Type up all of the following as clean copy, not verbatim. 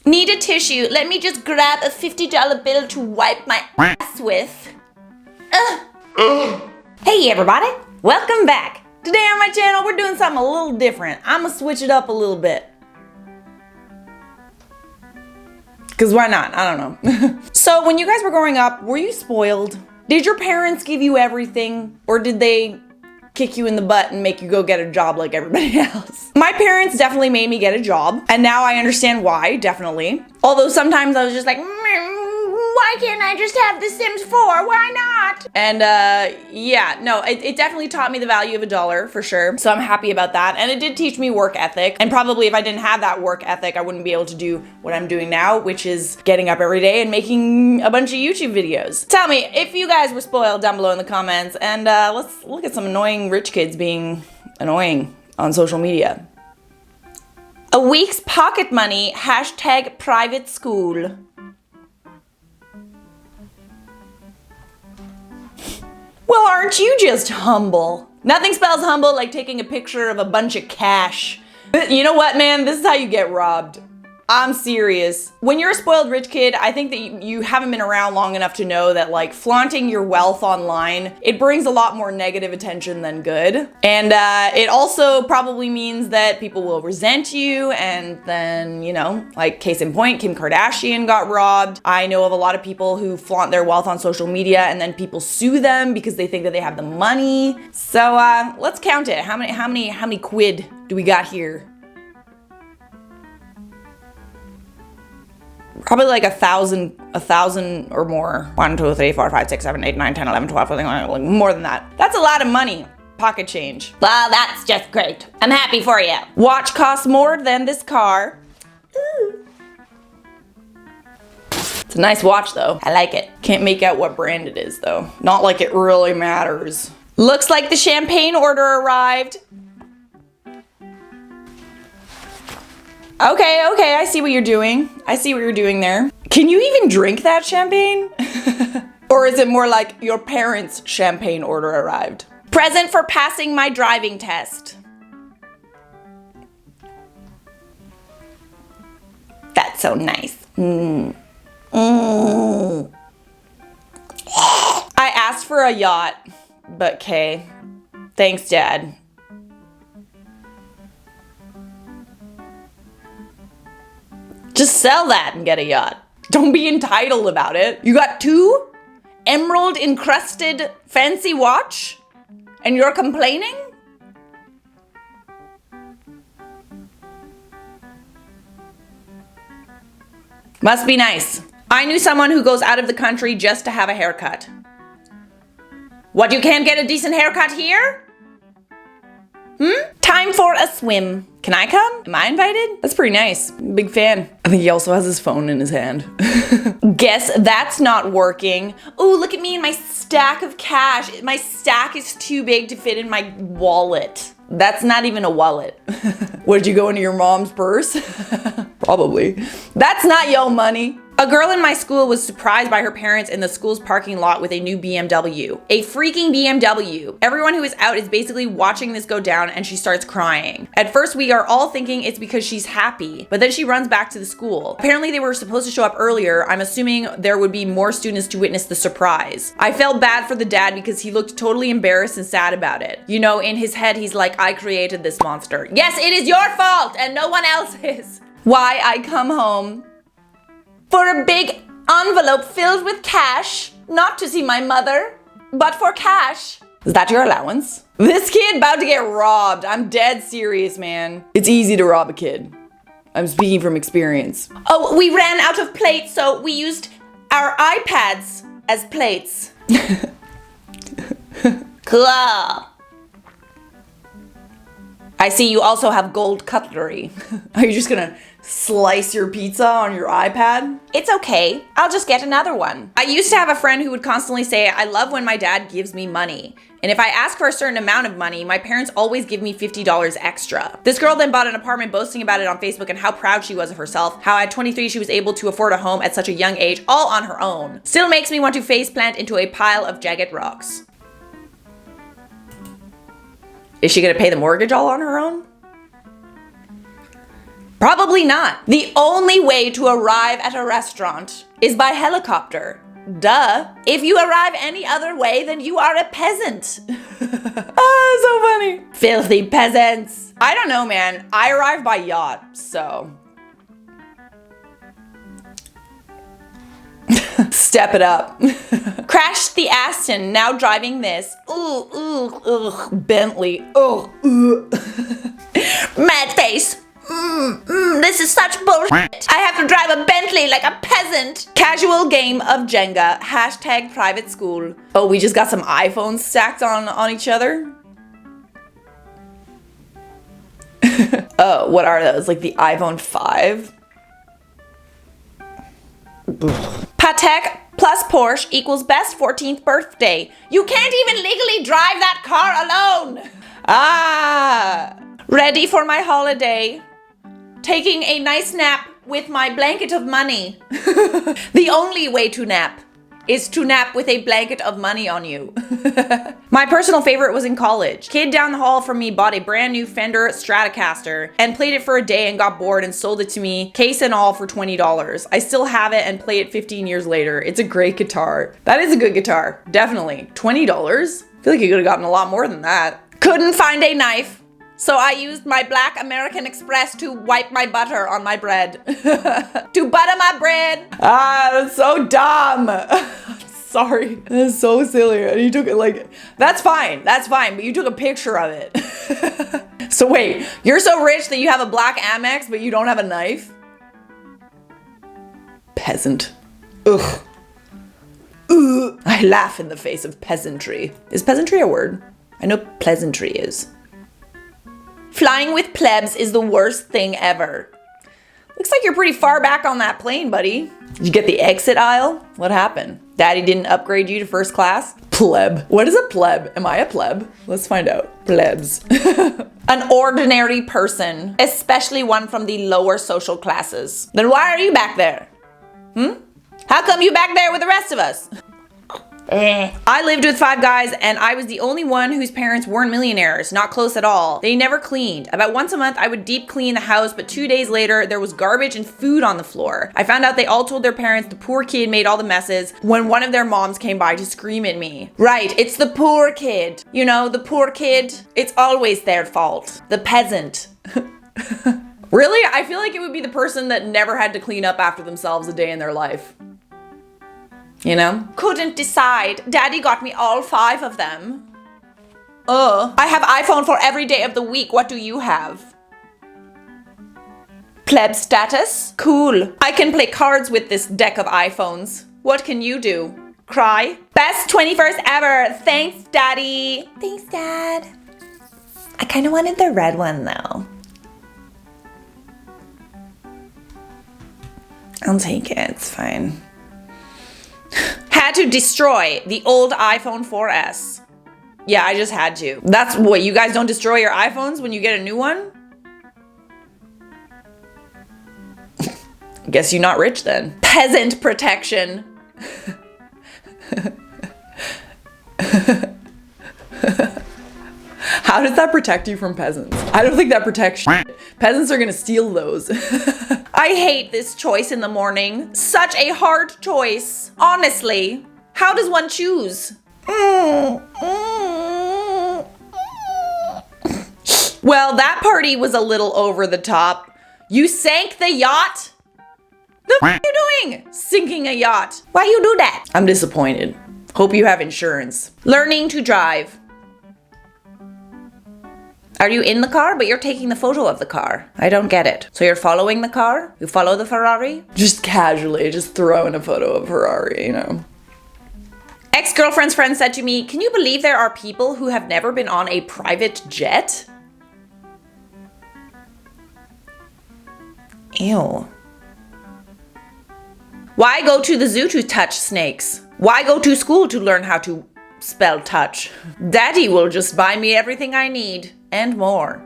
Need a tissue. Let me just grab a $50 bill to wipe my ass with. Hey everybody, welcome back. Today on my channel we're doing something a little different. I'm gonna switch it up a little bit. Cause why not? I don't know. So when you guys were growing up, were you spoiled? Did your parents give you everything? Or did they kick you in the butt and make you go get a job like everybody else? My parents definitely made me get a job, and now I understand why, definitely. Although sometimes I was just like, why can't I just have The Sims 4? Why not? And yeah, no, it definitely taught me the value of $1 for sure. So I'm happy about that. And it did teach me work ethic. And probably if I didn't have that work ethic, I wouldn't be able to do what I'm doing now, which is getting up every day and making a bunch of YouTube videos. Tell me if you guys were spoiled down below in the comments, and let's look at some annoying rich kids being annoying on social media. A week's pocket money, hashtag private school. Well, aren't you just humble? Nothing spells humble like taking a picture of a bunch of cash. But you know what, man? This is how you get robbed. I'm serious. When you're a spoiled rich kid, I think that you haven't been around long enough to know that like flaunting your wealth online, it brings a lot more negative attention than good. And it also probably means that people will resent you, and then, you know, like case in point, Kim Kardashian got robbed. I know of a lot of people who flaunt their wealth on social media and then people sue them because they think that they have the money. So let's count it. How many quid do we got here? Probably like 1,000 or more. 1, 2, 3, 4, 5, 6, 7, 8, 9, 10, 11, 12, like more than that. That's a lot of money. Pocket change. Well, that's just great. I'm happy for you. Watch costs more than this car. Ooh. It's a nice watch though. I like it. Can't make out what brand it is though. Not like it really matters. Looks like the champagne order arrived. Okay, I see what you're doing. I see what you're doing there. Can you even drink that champagne? Or is it more like your parents' champagne order arrived? Present for passing my driving test. That's so nice. I asked for a yacht, but Kay. Thanks, Dad. Just sell that and get a yacht. Don't be entitled about it. You got 2 emerald encrusted fancy watch and you're complaining? Must be nice. I knew someone who goes out of the country just to have a haircut. What, you can't get a decent haircut here? Time for a swim. Can I come? Am I invited? That's pretty nice. Big fan. I think he also has his phone in his hand. Guess that's not working. Oh, look at me and my stack of cash. My stack is too big to fit in my wallet. That's not even a wallet. What, did you go into your mom's purse? Probably. That's not your money. A girl in my school was surprised by her parents in the school's parking lot with a new BMW. A freaking BMW. Everyone who is out is basically watching this go down, and she starts crying. At first, we are all thinking it's because she's happy, but then she runs back to the school. Apparently, they were supposed to show up earlier. I'm assuming there would be more students to witness the surprise. I felt bad for the dad because he looked totally embarrassed and sad about it. You know, in his head, he's like, I created this monster. Yes, it is your fault and no one else's. Why I come home for a big envelope filled with cash, not to see my mother, but for cash. Is that your allowance? This kid about to get robbed. I'm dead serious, man. It's easy to rob a kid. I'm speaking from experience. Oh, we ran out of plates, so we used our iPads as plates. Cool. I see you also have gold cutlery. Are you just gonna slice your pizza on your iPad? It's okay, I'll just get another one. I used to have a friend who would constantly say, I love when my dad gives me money. And if I ask for a certain amount of money, my parents always give me $50 extra. This girl then bought an apartment, boasting about it on Facebook and how proud she was of herself, how at 23 she was able to afford a home at such a young age, all on her own. Still makes me want to faceplant into a pile of jagged rocks. Is she gonna pay the mortgage all on her own? Probably not. The only way to arrive at a restaurant is by helicopter. Duh. If you arrive any other way, then you are a peasant. Ah, so funny. Filthy peasants. I don't know, man. I arrived by yacht, so. Step it up. Crashed the Aston, now driving this. Ooh, Bentley. Mad face. This is such bullshit. I have to drive a Bentley like a peasant. Casual game of Jenga. Hashtag private school. Oh, we just got some iPhones stacked on each other. Oh, what are those? Like the iPhone 5? Patek plus Porsche equals best 14th birthday. You can't even legally drive that car alone. Ah, ready for my holiday. Taking a nice nap with my blanket of money. The only way to nap is to nap with a blanket of money on you. My personal favorite was in college. Kid down the hall from me bought a brand new Fender Stratocaster and played it for a day and got bored and sold it to me, case and all, for $20. I still have it and play it 15 years later. It's a great guitar. That is a good guitar, definitely. $20? I feel like you could have gotten a lot more than that. Couldn't find a knife. So I used my black American Express to wipe my butter on my bread. To butter my bread. Ah, that's so dumb. Sorry. That's so silly. And you took it like, that's fine, but you took a picture of it. So wait, you're so rich that you have a black Amex, but you don't have a knife? Peasant. Ugh. Ugh. I laugh in the face of peasantry. Is peasantry a word? I know pleasantry is. Flying with plebs is the worst thing ever. Looks like you're pretty far back on that plane, buddy. Did you get the exit aisle? What happened? Daddy didn't upgrade you to first class? Pleb. What is a pleb? Am I a pleb? Let's find out. Plebs. An ordinary person, especially one from the lower social classes. Then why are you back there? How come you back there with the rest of us? I lived with 5 guys and I was the only one whose parents weren't millionaires, not close at all. They never cleaned. About once a month I would deep clean the house, but 2 days later there was garbage and food on the floor. I found out they all told their parents the poor kid made all the messes when one of their moms came by to scream at me. Right, it's the poor kid. You know, the poor kid, it's always their fault. The peasant. Really? I feel like it would be the person that never had to clean up after themselves a day in their life. You know? Couldn't decide. Daddy got me all 5 of them. I have iPhone for every day of the week. What do you have? Pleb status? Cool. I can play cards with this deck of iPhones. What can you do? Cry? Best 21st ever. Thanks, Daddy. Thanks, Dad. I kind of wanted the red one, though. I'll take it. It's fine. Had to destroy the old iPhone 4S. Yeah, I just had to. That's what, you guys don't destroy your iPhones when you get a new one? Guess you're not rich then. Peasant protection. How does that protect you from peasants? I don't think that protects shit. Peasants are gonna steal those. I hate this choice in the morning. Such a hard choice. Honestly, how does one choose? Well, that party was a little over the top. You sank the yacht? The f are you doing? Sinking a yacht. Why you do that? I'm disappointed. Hope you have insurance. Learning to drive. Are you in the car, but you're taking the photo of the car? I don't get it. So you're following the car? You follow the Ferrari? Just casually, just throw in a photo of Ferrari, you know. Ex-girlfriend's friend said to me, can you believe there are people who have never been on a private jet? Ew. Why go to the zoo to touch snakes? Why go to school to learn how to spell touch? Daddy will just buy me everything I need. And more.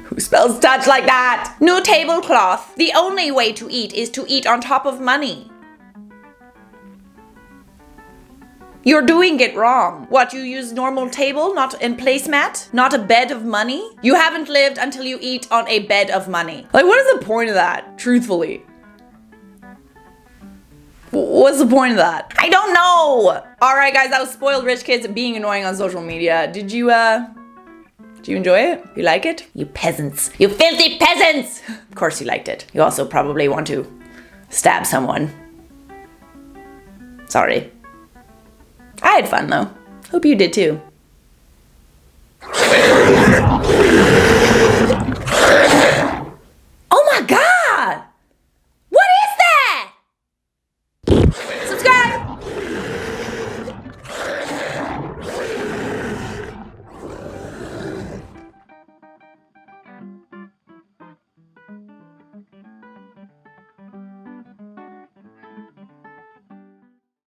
Who spells touch like that? New tablecloth. The only way to eat is to eat on top of money. You're doing it wrong. What, you use normal table, not a placemat? Not a bed of money? You haven't lived until you eat on a bed of money. Like, what is the point of that, truthfully? What's the point of that? I don't know! Alright guys, that was spoiled rich kids being annoying on social media. Did you enjoy it? You like it? You peasants. You filthy peasants! Of course you liked it. You also probably want to stab someone. Sorry. I had fun though. Hope you did too.